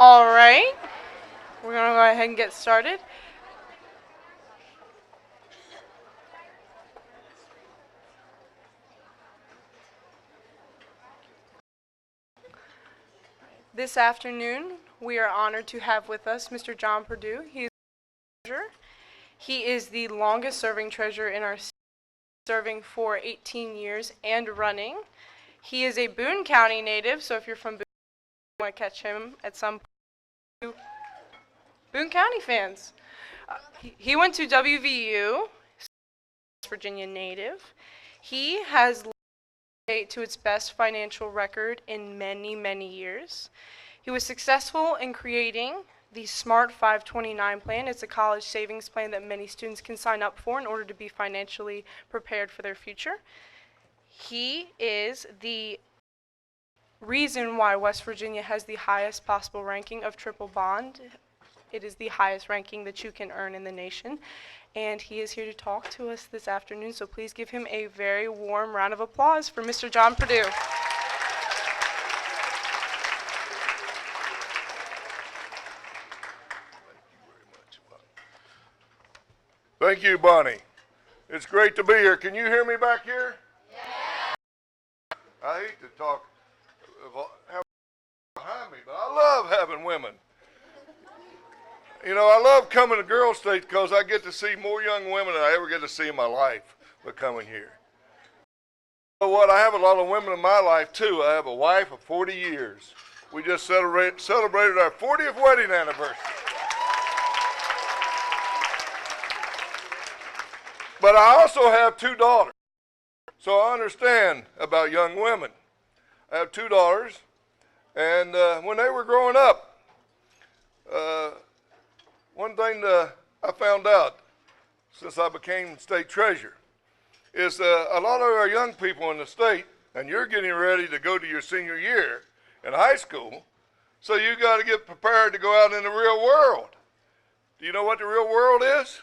All right, we're going to go ahead and get started. This afternoon, we are honored to have with us Mr. John Perdue. He is the treasurer. He is the longest serving treasurer in our city, serving for 18 years and running. He is a Boone County native, so if you're from Boone, you want to catch him at some point. Boone County fans. He went to WVU, Virginia native. He has led the state to its best financial record in many, many years. He was successful in creating the Smart 529 plan. It's a college savings plan that many students can sign up for in order to be financially prepared for their future. He is the reason why West Virginia has the highest possible ranking of triple bond. It is the highest ranking that you can earn in the nation. And he is here to talk to us this afternoon, so please give him a very warm round of applause for Mr. John Perdue. Thank you, Bonnie. It's great to be here. Can you hear me back here? Yeah. I hate to talk behind me, but I love having women. You know, I love coming to Girl State because I get to see more young women than I ever get to see in my life by coming here. You know what? I have a lot of women in my life, too. I have a wife of 40 years. We just celebrated our 40th wedding anniversary. But I also have 2 daughters, so I understand about young women. I have 2 daughters, and when they were growing up, one thing I found out since I became state treasurer is a lot of our young people in the state, and you're getting ready to go to your senior year in high school, so you got to get prepared to go out in the real world. Do you know what the real world is?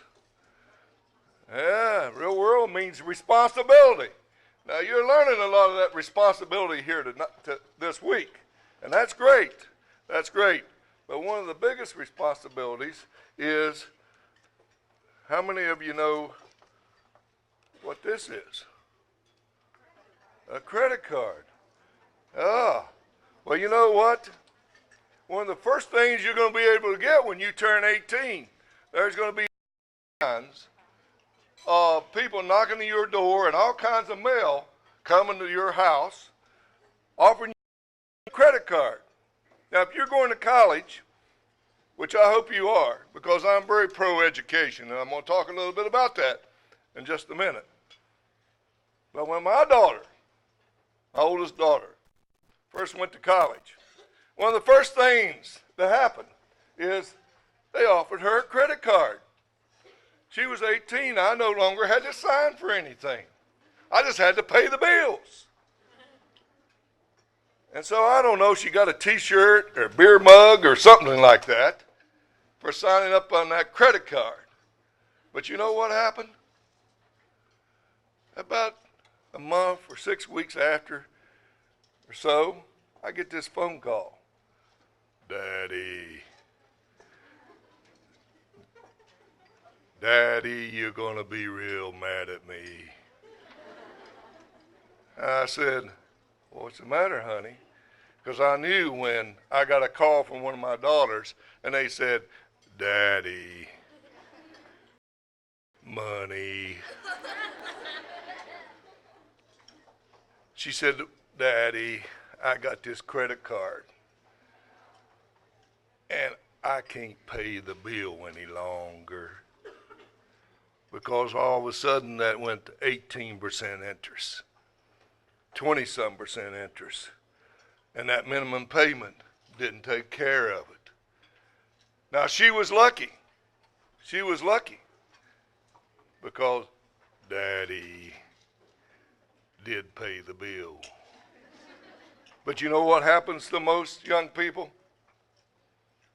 Yeah, real world means responsibility. Now, you're learning a lot of that responsibility here this week, and that's great. That's great. But one of the biggest responsibilities is, how many of you know what this is? A credit card. Ah, well, you know what? One of the first things you're going to be able to get when you turn 18, there's going to be signs of people knocking on your door and all kinds of mail coming to your house offering you a credit card. Now, if you're going to college, which I hope you are, because I'm very pro-education, and I'm going to talk a little bit about that in just a minute. But when my daughter, my oldest daughter, first went to college, one of the first things that happened is they offered her a credit card. She was 18. I no longer had to sign for anything. I just had to pay the bills. And so I don't know, she got a t-shirt or a beer mug or something like that for signing up on that credit card. But you know what happened? About a month or 6 weeks after or so, I get this phone call. Daddy, you're going to be real mad at me. I said, what's the matter, honey? Because I knew when I got a call from one of my daughters, and they said, Daddy, money. She said, Daddy, I got this credit card, and I can't pay the bill any longer. Because all of a sudden that went to 18% interest, 20-some% interest, and that minimum payment didn't take care of it. Now, she was lucky. She was lucky because Daddy did pay the bill. But you know what happens to most young people?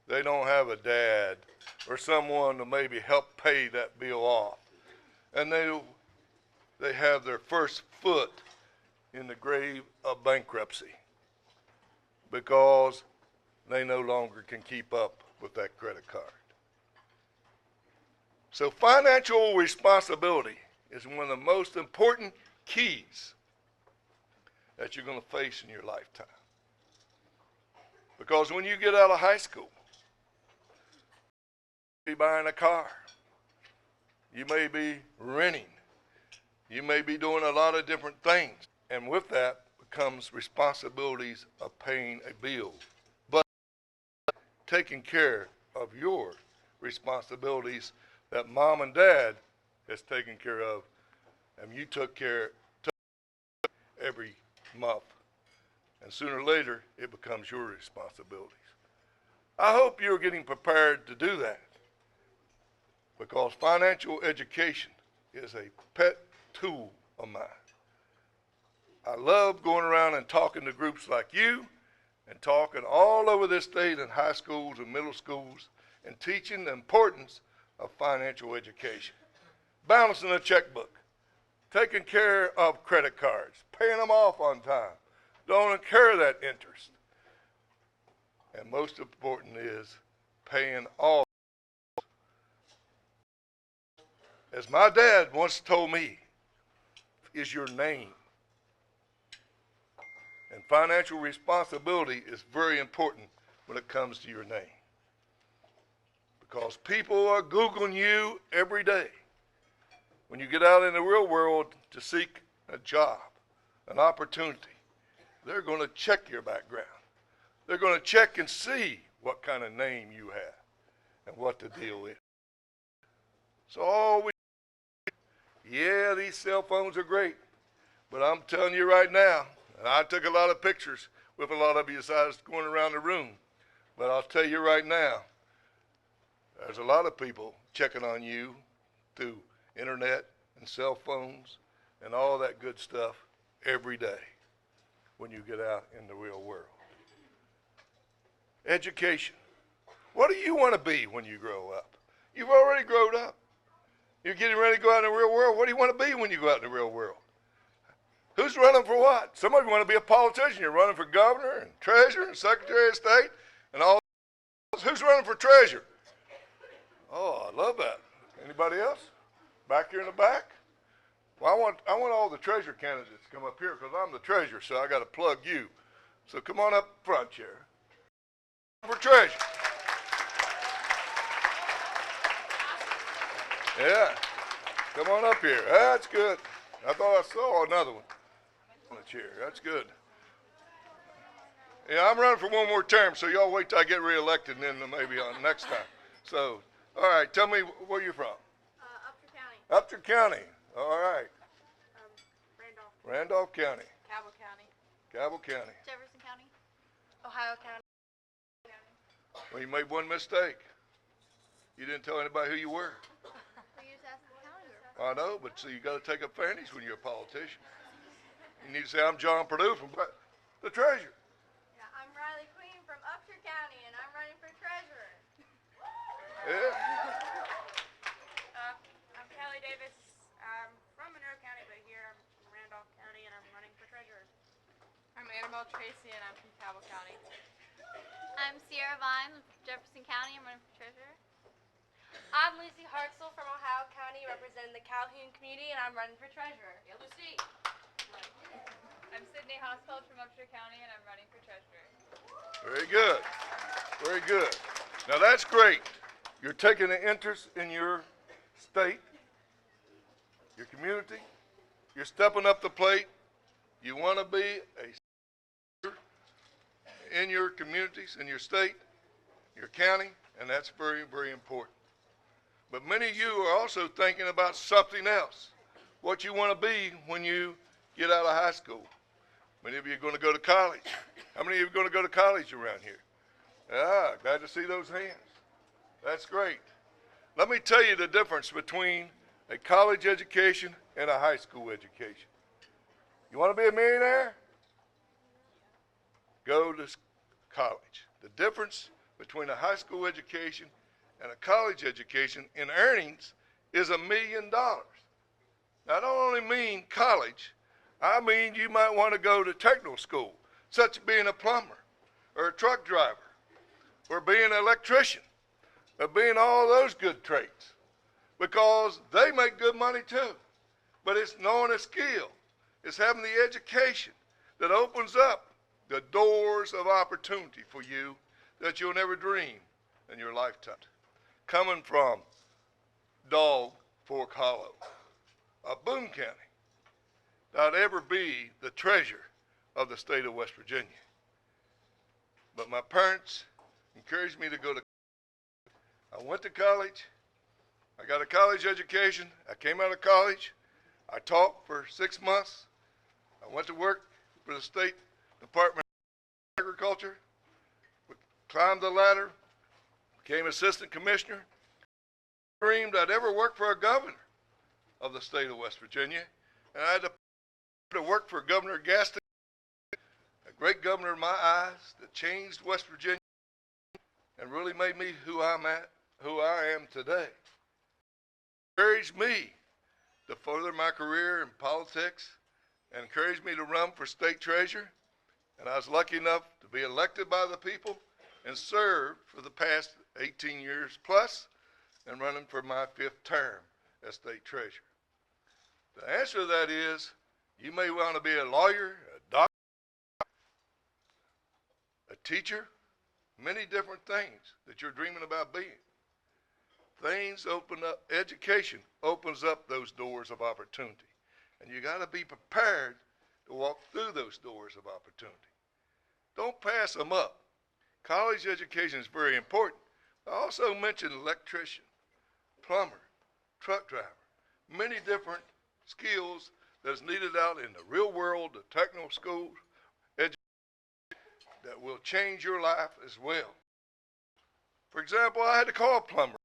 They don't have a dad or someone to maybe help pay that bill off. And they have their first foot in the grave of bankruptcy because they no longer can keep up with that credit card. So financial responsibility is one of the most important keys that you're going to face in your lifetime. Because when you get out of high school, you may be buying a car, you may be renting, you may be doing a lot of different things. And with that comes responsibilities of paying a bill, but taking care of your responsibilities that mom and dad has taken care of, and you took care every month. And sooner or later, it becomes your responsibilities. I hope you're getting prepared to do that, because financial education is a pet tool of mine. I love going around and talking to groups like you and talking all over this state in high schools and middle schools and teaching the importance of financial education. Balancing a checkbook, taking care of credit cards, paying them off on time, don't incur that interest. And most important is paying all. As my dad once told me, is your name. And financial responsibility is very important when it comes to your name. Because people are Googling you every day. When you get out in the real world to seek a job, an opportunity, they're going to check your background. They're going to check and see what kind of name you have and what the deal is. So yeah, these cell phones are great, but I'm telling you right now, and I took a lot of pictures with a lot of you as I was going around the room, but I'll tell you right now, there's a lot of people checking on you through internet and cell phones and all that good stuff every day when you get out in the real world. Education. What do you want to be when you grow up? You've already grown up. You're getting ready to go out in the real world. What do you want to be when you go out in the real world? Who's running for what? Some of you want to be a politician. You're running for governor and treasurer and secretary of state and all. Who's running for treasurer? Oh, I love that. Anybody else? Back here in the back? Well, I want all the treasurer candidates to come up here because I'm the treasurer, so I got to plug you. So come on up front, Chair. For treasurer. Yeah. Come on up here. That's good. I thought I saw another one on the chair. That's good. Yeah, I'm running for one more term, so y'all wait till I get reelected and then maybe on next time. So, all right, tell me where you're from. Upshur County. Upshur County. All right. Randolph. Randolph County. Cabell County. Cabell County. Jefferson County. Ohio County. Well, you made one mistake. You didn't tell anybody who you were. We used to ask the county. I know, but so you got to take advantage when you're a politician. You need to say, I'm John Perdue from the treasurer. Yeah, I'm Riley Queen from Upshur County, and I'm running for treasurer. Yeah. I'm Kelly Davis. I'm from Monroe County, but here I'm from Randolph County, and I'm running for treasurer. I'm Annabelle Tracy, and I'm from Cabell County. I'm Sierra Vine from Jefferson County. I'm running for treasurer. I'm Lucy Hartzell from Ohio County, representing the Calhoun community, and I'm running for treasurer. Yeah, Lucy. I'm Sydney Hosfeld from Upshur County, and I'm running for treasurer. Very good. Very good. Now that's great. You're taking an interest in your state, your community. You're stepping up the plate. You want to be a in your communities, in your state, your county, and that's very, very important. But many of you are also thinking about something else, what you want to be when you get out of high school. Many of you are going to go to college. How many of you are going to go to college around here? Ah, glad to see those hands. That's great. Let me tell you the difference between a college education and a high school education. You want to be a millionaire? Go to college. The difference between a high school education and a college education in earnings is $1 million. Now, I don't only mean college. I mean you might want to go to technical school, such as being a plumber or a truck driver for being an electrician, for being all those good traits, because they make good money too. But it's knowing a skill. It's having the education that opens up the doors of opportunity for you that you'll never dream in your lifetime. Coming from Dog Fork Hollow, Boone County, that I'd ever be the treasurer of the state of West Virginia. But my parents encouraged me to go to college. I went to college. I got a college education. I came out of college. I taught for 6 months. I went to work for the State Department of Agriculture, climbed the ladder, became assistant commissioner. Dreamed I'd ever work for a governor of the state of West Virginia, and I had to work for Governor Gaston, a great governor in my eyes that changed West Virginia and really made me who I am today. Encouraged me to further my career in politics and encouraged me to run for state treasurer, and I was lucky enough to be elected by the people and served for the past 18 years plus, and running for my 5th term as state treasurer. The answer to that is, you may want to be a lawyer, a doctor, a teacher, many different things that you're dreaming about being. Things open up, education opens up those doors of opportunity. And you got to be prepared to walk through those doors of opportunity. Don't pass them up. College education is very important. I also mentioned electrician, plumber, truck driver, many different skills that's needed out in the real world, the technical schools, education that will change your life as well. For example, I had to call a plumber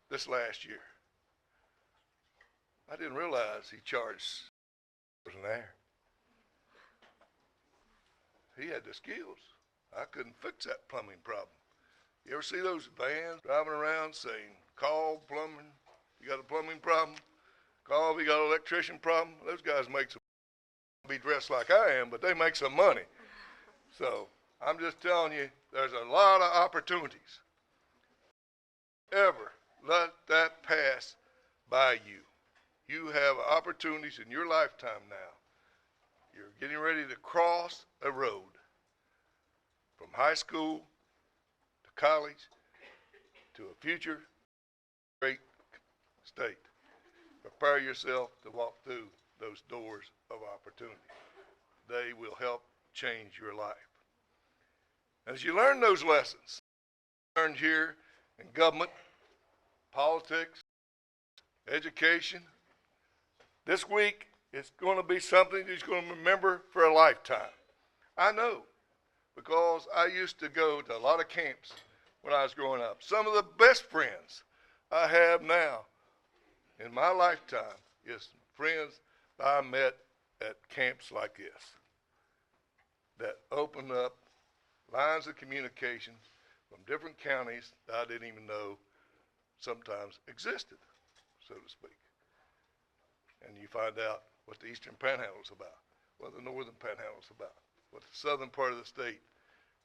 this last year. I didn't realize he charged an hour. He had the skills. I couldn't fix that plumbing problem. You ever see those vans driving around saying, call plumbing, you got a plumbing problem? Call if you got an electrician problem? Those guys make some, be dressed like I am, but they make some money. So I'm just telling you, there's a lot of opportunities. Ever let that pass by you. You have opportunities in your lifetime now. You're getting ready to cross a road from high school to college to a future great state. Prepare yourself to walk through those doors of opportunity. They will help change your life. As you learn those lessons, learned here in government, politics, education, this week is going to be something that you're going to remember for a lifetime. I know, because I used to go to a lot of camps when I was growing up. Some of the best friends I have now in my lifetime is friends that I met at camps like this that opened up lines of communication from different counties that I didn't even know sometimes existed, so to speak. And you find out what the Eastern Panhandle is about, what the Northern Panhandle is about, what the southern part of the state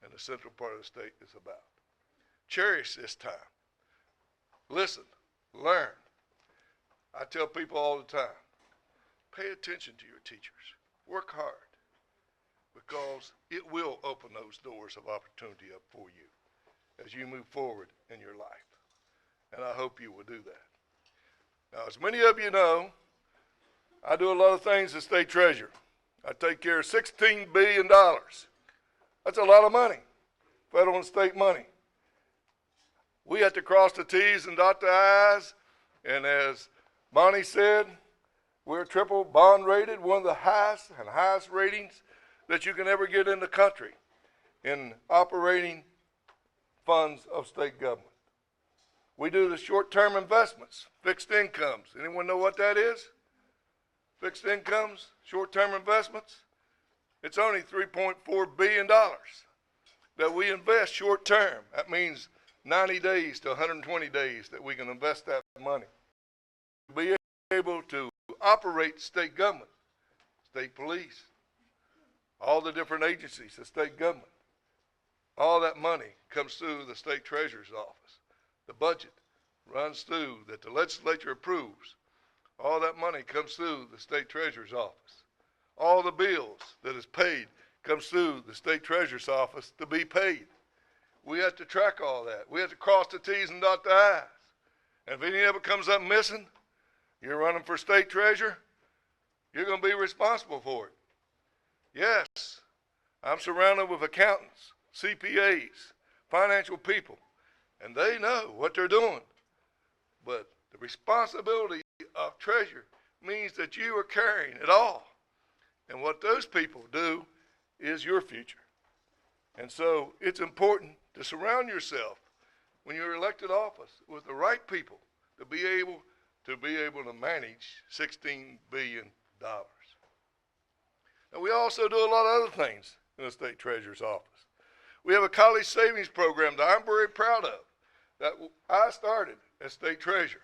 and the central part of the state is about. Cherish this time. Listen, learn. I tell people all the time, pay attention to your teachers. Work hard, because it will open those doors of opportunity up for you as you move forward in your life. And I hope you will do that. Now, as many of you know, I do a lot of things as state treasurer. I take care of $16 billion. That's a lot of money, federal and state money. We have to cross the T's and dot the I's, and as Bonnie said, we're triple bond rated, one of the highest ratings that you can ever get in the country in operating funds of state government. We do the short-term investments, fixed incomes. Anyone know what that is? Fixed incomes, short-term investments. It's only $3.4 billion that we invest short-term. That means 90 days to 120 days that we can invest that money. Be able to operate state government, state police, all the different agencies of state government. all that money comes through the state treasurer's office. The budget runs through that the legislature approves. All that money comes through the state treasurer's office. All the bills that is paid comes through the state treasurer's office to be paid. We have to track all that. We have to cross the T's and dot the I's. And if any of it comes up missing, you're running for state treasurer, you're going to be responsible for it. Yes, I'm surrounded with accountants, CPAs, financial people, and they know what they're doing. But the responsibility of treasurer means that you are carrying it all. And what those people do is your future. And so it's important to surround yourself when you're elected office with the right people to be able to manage $16 billion. And we also do a lot of other things in the state treasurer's office. We have a college savings program that I'm very proud of that I started as state treasurer.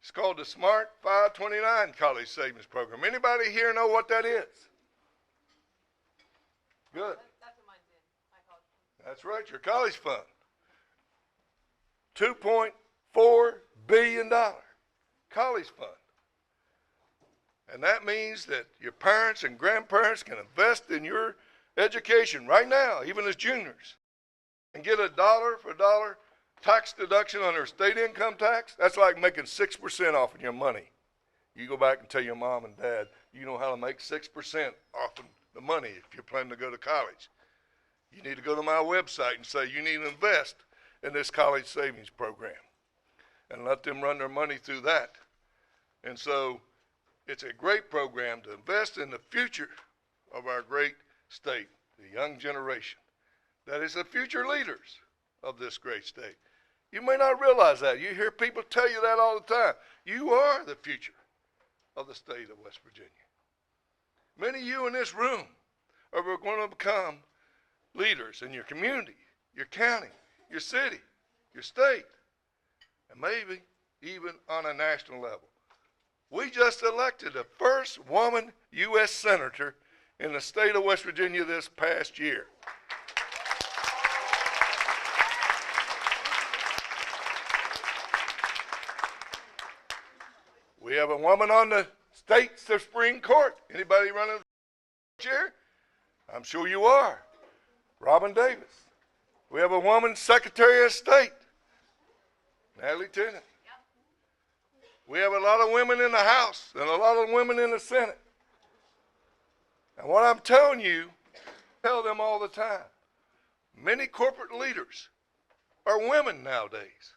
It's called the Smart 529 College Savings Program. Anybody here know what that is? Good. That's what mine's in, my college fund. That's right, your college fund. $2.4 billion college fund. And that means that your parents and grandparents can invest in your education right now, even as juniors, and get a dollar for dollar tax deduction on their state income tax. That's like making 6% off of your money. You go back and tell your mom and dad, you know how to make 6% off of the money if you're planning to go to college. You need to go to my website and say you need to invest in this college savings program and let them run their money through that. And so it's a great program to invest in the future of our great state, the young generation that is the future leaders of this great state. You may not realize that. You hear people tell you that all the time. You are the future of the state of West Virginia. Many of you in this room are going to become leaders in your community, your county, your city, your state, and maybe even on a national level. We just elected the first woman U.S. Senator in the state of West Virginia this past year. We have a woman on the state Supreme Court. Anybody running for chair? I'm sure you are. Robin Davis. We have a woman Secretary of State, Natalie Tennant. We have a lot of women in the House and a lot of women in the Senate. And what I'm telling you, I tell them all the time. Many corporate leaders are women nowadays.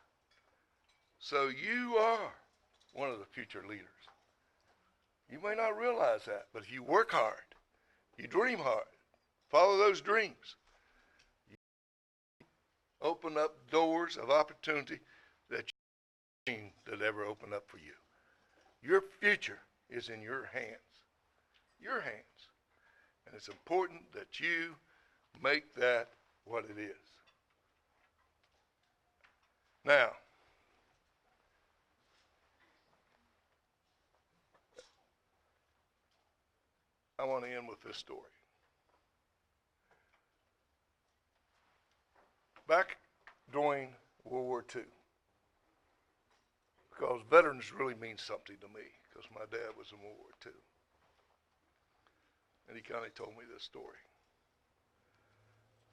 So you are one of the future leaders. You may not realize that, but if you work hard, you dream hard, follow those dreams, you open up doors of opportunity that you dream that ever open up for you. Your future is in your hands. Your hands. And it's important that you make that what it is. Now, I want to end with this story. Back during World War II, because veterans really mean something to me, because my dad was in World War II. And he kind of told me this story.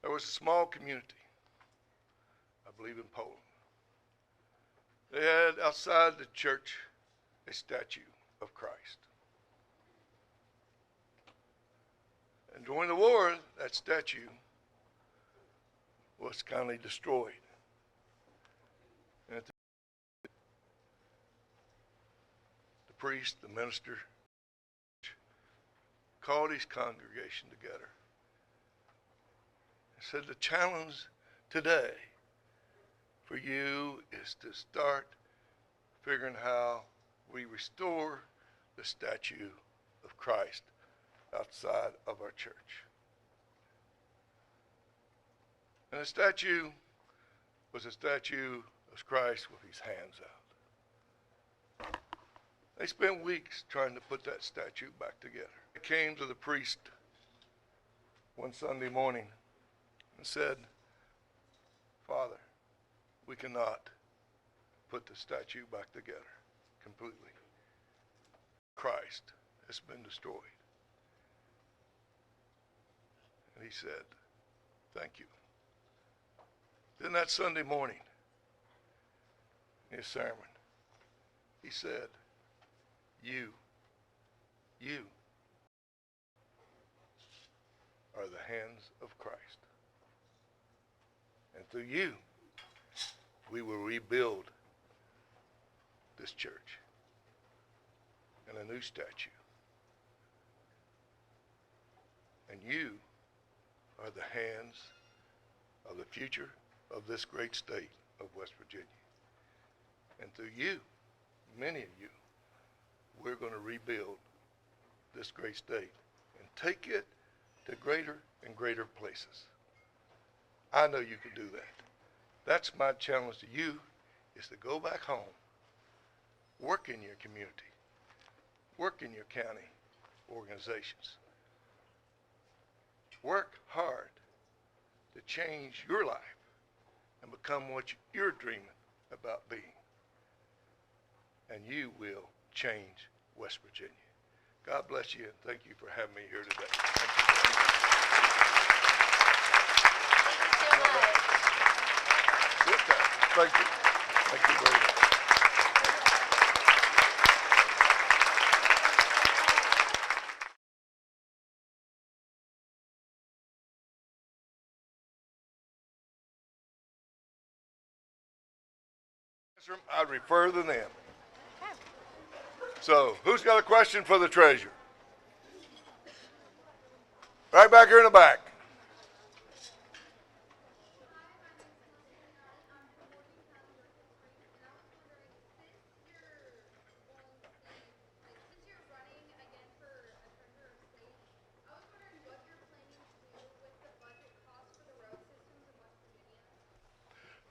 There was a small community, I believe in Poland. They had outside the church a statue of Christ. And during the war, that statue was kindly destroyed. And the priest, the minister, called his congregation together and said, the challenge today for you is to start figuring how we restore the statue of Christ outside of our church. And the statue was a statue of Christ with his hands out. They spent weeks trying to put that statue back together. They came to the priest one Sunday morning and said, Father, we cannot put the statue back together completely. Christ has been destroyed. And he said, thank you. Then that Sunday morning, in his sermon, he said, you are the hands of Christ. And through you, we will rebuild this church and a new statue. And you are the hands of the future of this great state of West Virginia. And through you, many of you, we're going to rebuild this great state and take it to greater and greater places. I know you can do that. That's my challenge to you, is to go back home, work in your community, work in your county organizations, work hard to change your life and become what you're dreaming about being. And you will change West Virginia. God bless you, and thank you for having me here today. Thank you. Thank you. Thank you very much. I'd refer to them. So, who's got a question for the treasurer? Right back here in the back.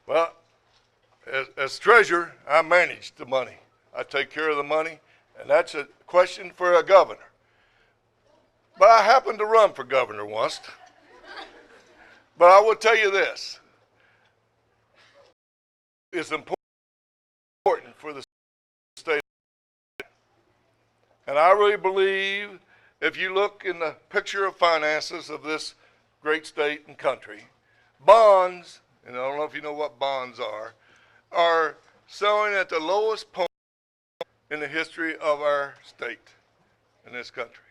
Well, as treasurer, I manage the money. I take care of the money, and that's a question for a governor. But I happened to run for governor once. But I will tell you this. It's important for the state. And I really believe if you look in the picture of finances of this great state and country, bonds, and I don't know if you know what bonds are selling at the lowest point in the history of our state in this country.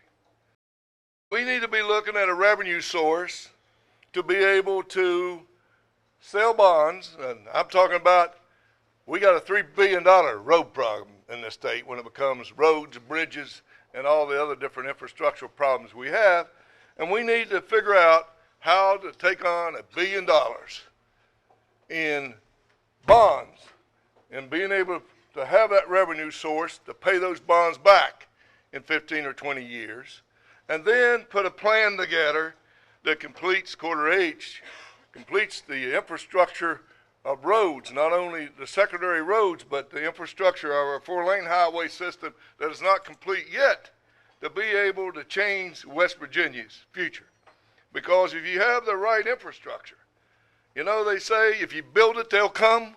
We need to be looking at a revenue source to be able to sell bonds, and I'm talking about we got a $3 billion road problem in this state when it becomes roads, bridges, and all the other different infrastructural problems we have, and we need to figure out how to take on $1 billion in bonds and being able to have that revenue source to pay those bonds back in 15 or 20 years, and then put a plan together that completes quarter H, completes the infrastructure of roads, not only the secondary roads, but the infrastructure of our 4-lane highway system that is not complete yet, to be able to change West Virginia's future. Because if you have the right infrastructure, you know, they say if you build it, they'll come.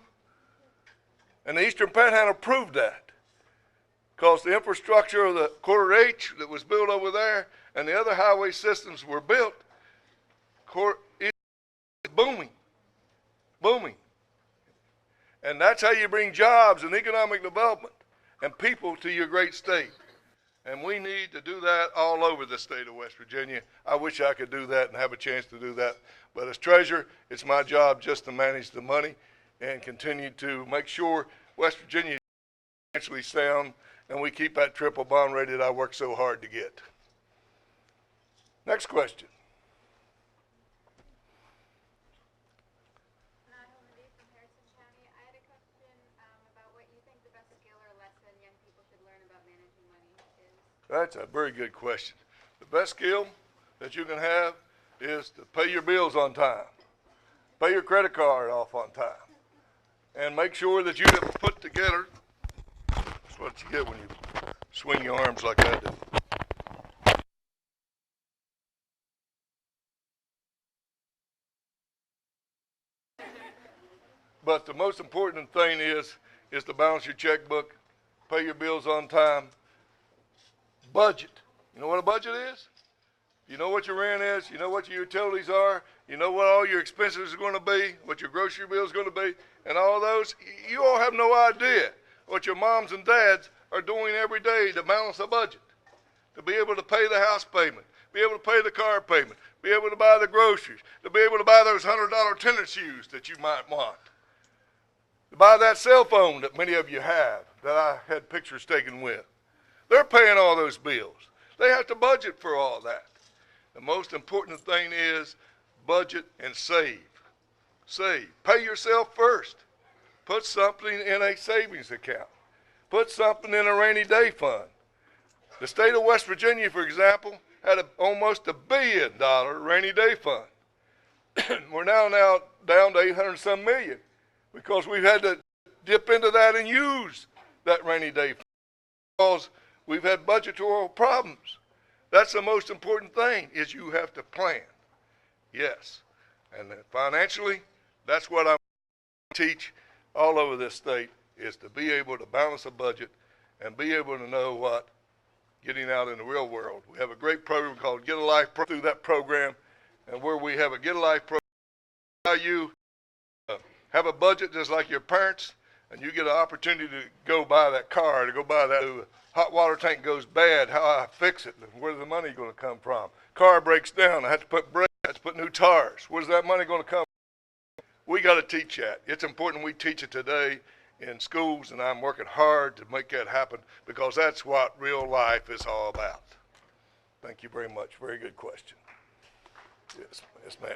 And the Eastern Panhandle proved that. Because the infrastructure of the quarter H that was built over there and the other highway systems were built, it's booming, booming. And that's how you bring jobs and economic development and people to your great state. And we need to do that all over the state of West Virginia. I wish I could do that and have a chance to do that. But as treasurer, it's my job just to manage the money and continue to make sure West Virginia is financially sound and we keep that triple bond rated I worked so hard to get. Next question. That's a very good question. The best skill that you can have is to pay your bills on time, pay your credit card off on time, and make sure that you have put together. That's what you get when you swing your arms like I do. But the most important thing is to balance your checkbook, pay your bills on time, budget. You know what a budget is? You know what your rent is. You know what your utilities are. You know what all your expenses are going to be, what your grocery bill is going to be, and all those. You all have no idea what your moms and dads are doing every day to balance a budget, to be able to pay the house payment, be able to pay the car payment, be able to buy the groceries, to be able to buy those $100 tennis shoes that you might want, to buy that cell phone that many of you have that I had pictures taken with. They're paying all those bills. They have to budget for all that. The most important thing is budget and save. Save. Pay yourself first. Put something in a savings account. Put something in a rainy day fund. The state of West Virginia, for example, had almost $1 billion rainy day fund. We're now down to 800 some million because we've had to dip into that and use that rainy day fund because we've had budgetary problems. That's the most important thing, is you have to plan. Yes. And financially, that's what I teach all over this state, is to be able to balance a budget and be able to know what getting out in the real world. We have a great program called Get a Life through that program, and where we have a Get a Life program, how you have a budget just like your parents, and you get an opportunity to go buy that car, to go buy that hot water tank goes bad, how I fix it, and where's the money going to come from? Car breaks down, I have to put brakes, I have to put new tires. Where's that money going to come from? We got to teach that. It's important we teach it today in schools, and I'm working hard to make that happen because that's what real life is all about. Thank you very much. Very good question. Yes, yes, ma'am.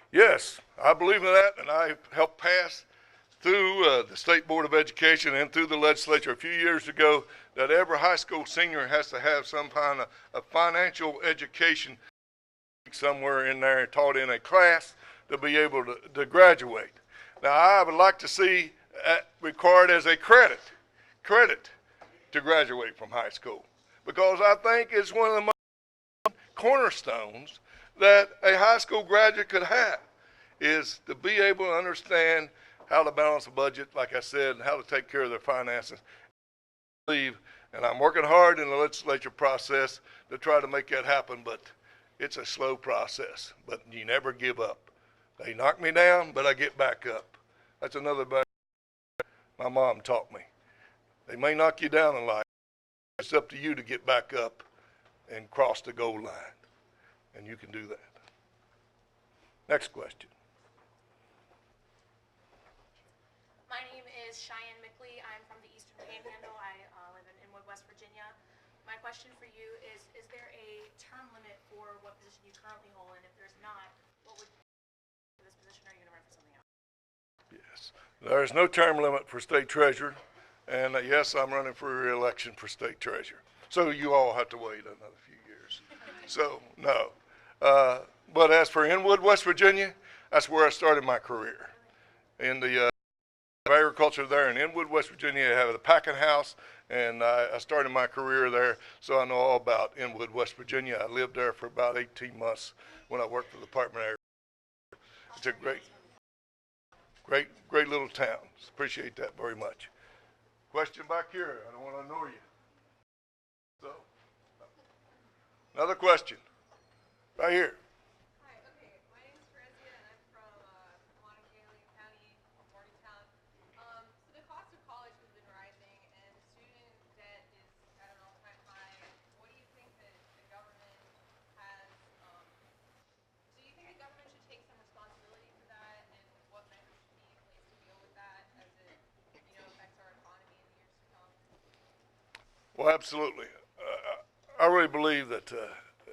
Yes, I believe in that, and I helped pass through the State Board of Education and through the legislature a few years ago that every high school senior has to have some kind of financial education somewhere in there taught in a class to be able to graduate. Now, I would like to see required as a credit to graduate from high school, because I think it's one of the most cornerstones that a high school graduate could have, is to be able to understand how to balance a budget, like I said, and how to take care of their finances. And I'm working hard in the legislature process to try to make that happen, but it's a slow process. But you never give up. They knock me down, but I get back up. That's another thing my mom taught me. They may knock you down in life. It's up to you to get back up and cross the goal line. And you can do that. Next question. My name is Cheyenne Mickley. I'm from the Eastern Panhandle. I live in Inwood, West Virginia. My question for you is there a term limit for what position you currently hold? And if there's not, what would you do for this position? Or are you going to run for something else? Yes. There's no term limit for state treasurer. And yes, I'm running for re-election for state treasurer. So you all have to wait another few years. So, no. But as for Inwood, West Virginia, that's where I started my career. In the agriculture there in Inwood, West Virginia, I have the packing house, and I started my career there, so I know all about Inwood, West Virginia. I lived there for about 18 months when I worked for the Department of Agriculture. It's a great little town. Appreciate that very much. Question back here. I don't want to annoy you. So, another question. Right here. Hi, okay. My name's Teresia, and I'm from Montague County, Morgantown. So the cost of college has been rising, and student debt is at an all-time high. What do you think that the government has, do you think the government should take some responsibility for that, and what measures should be in place to deal with that as it, affects our economy in the years to come? Well, absolutely. I really believe that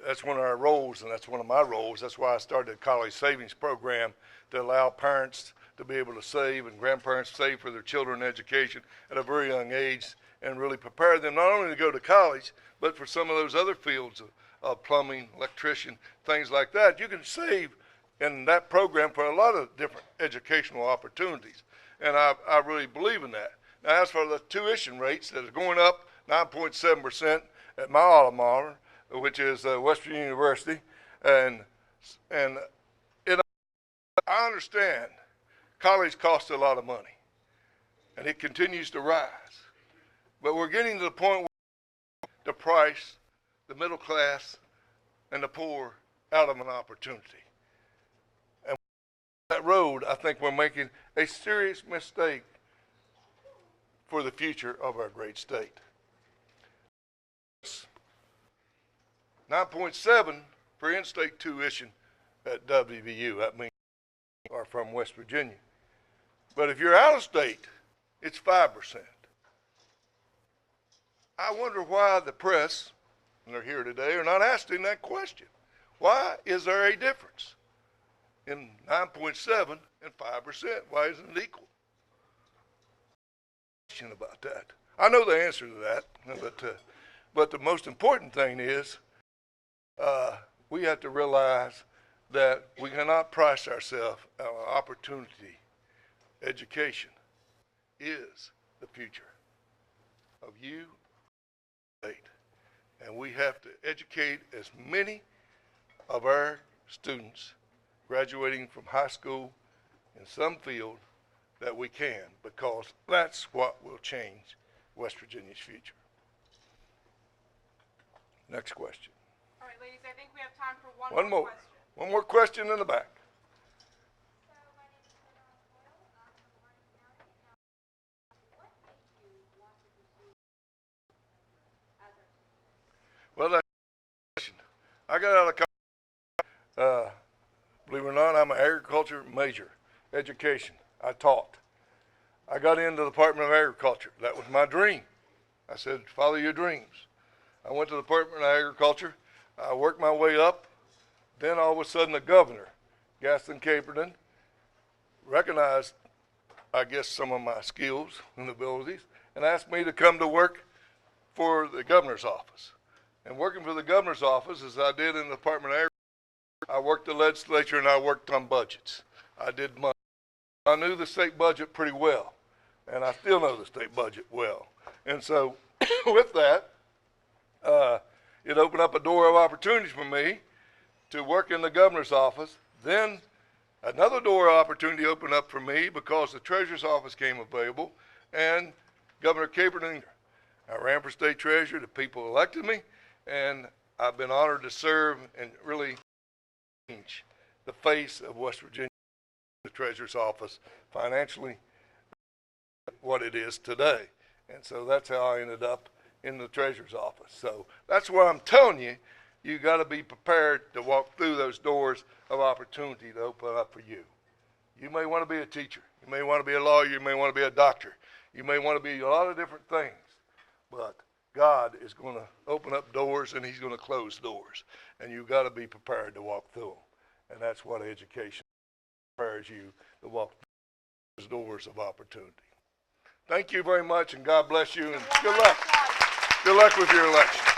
that's one of our roles, and that's one of my roles. That's why I started a college savings program to allow parents to be able to save and grandparents to save for their children's education at a very young age and really prepare them not only to go to college, but for some of those other fields of plumbing, electrician, things like that. You can save in that program for a lot of different educational opportunities, and I really believe in that. Now, as for the tuition rates that are going up 9.7% at my alma mater, which is West Virginia University, and I understand college costs a lot of money, and it continues to rise. But we're getting to the point where the price, the middle class, and the poor out of an opportunity. And that road, I think we're making a serious mistake for the future of our great state. 9.7 for in-state tuition at WVU. That means you are from West Virginia. But if you're out of state, it's 5%. I wonder why the press, and they're here today, are not asking that question. Why is there a difference in 9.7 and 5%? Why isn't it equal? Question about that. I know the answer to that, but the most important thing is we have to realize that we cannot price ourselves out of opportunity. Education is the future of you, state, and we have to educate as many of our students graduating from high school in some field that we can, because that's what will change West Virginia's future. Next question. All right, ladies, I think we have time for one One more more. question. One more question in the back. Well, that's a question. I got out of college, believe it or not, I'm an agriculture major, education. I taught. I got into the Department of Agriculture. That was my dream. I said, follow your dreams. I went to the Department of Agriculture. I worked my way up. Then all of a sudden the governor, Gaston Caperton, recognized, I guess, some of my skills and abilities and asked me to come to work for the governor's office. And working for the governor's office, as I did in the Department of Agriculture, I worked the legislature and I worked on budgets. I did money. I knew the state budget pretty well, and I still know the state budget well. And so with that, it opened up a door of opportunities for me to work in the governor's office. Then another door of opportunity opened up for me because the treasurer's office came available, and Governor Caperton, I ran for state treasurer. The people elected me, and I've been honored to serve and really change the face of West Virginia, the treasurer's office, financially, what it is today. And so that's how I ended up in the treasurer's office. So that's what I'm telling you. You got to be prepared to walk through those doors of opportunity to open up for you. You may want to be a teacher. You may want to be a lawyer. You may want to be a doctor. You may want to be a lot of different things. But God is going to open up doors and he's going to close doors. And you've got to be prepared to walk through them. And that's what education prepares you to walk through those doors of opportunity. Thank you very much, and God bless you, and good luck. Good luck with your election.